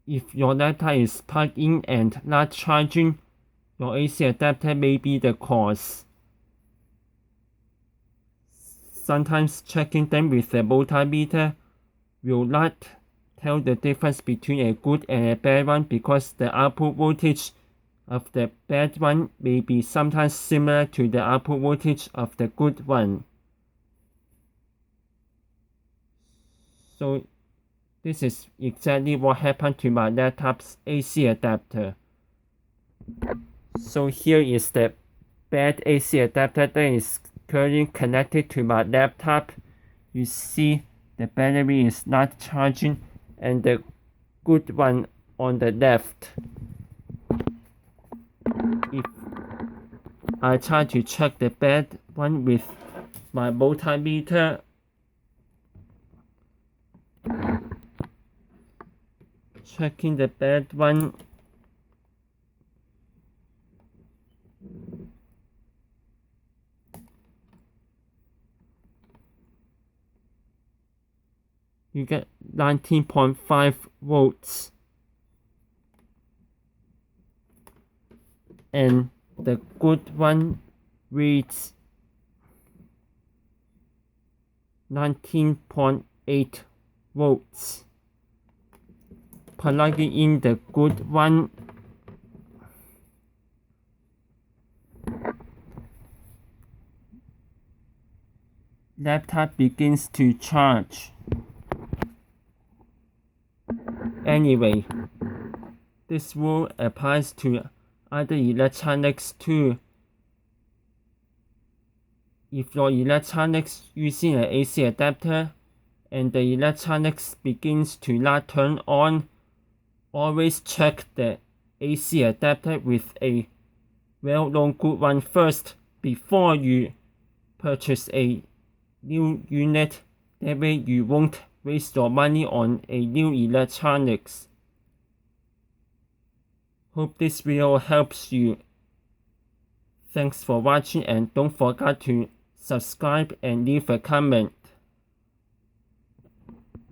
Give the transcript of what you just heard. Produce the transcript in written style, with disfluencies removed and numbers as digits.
If your laptop is plugged in and not charging, your AC adapter may be the cause. Sometimes checking them with a multimeter will not tell the difference between a good and a bad one because the output voltage of the bad one may be sometimes similar to the output voltage of the good one. So this is exactly what happened to my laptop's AC adapter. So here is the bad AC adapter that is currently connected to my laptop. You see the battery is not charging and the good one on the left. If I try to check the bad one with my multimeter, checking the bad one, you get 19.5 volts. And the good one reads 19.8 volts. Plugging in the good one, laptop begins to charge. Anyway, this rule applies to other electronics too. If your electronics using an AC adapter and the electronics begins to not turn on, always check the AC adapter with a well-known good one first before you purchase a new unit. That way you won't waste your money on a new electronics. Hope this video helps you. Thanks for watching and don't forget to subscribe and leave a comment.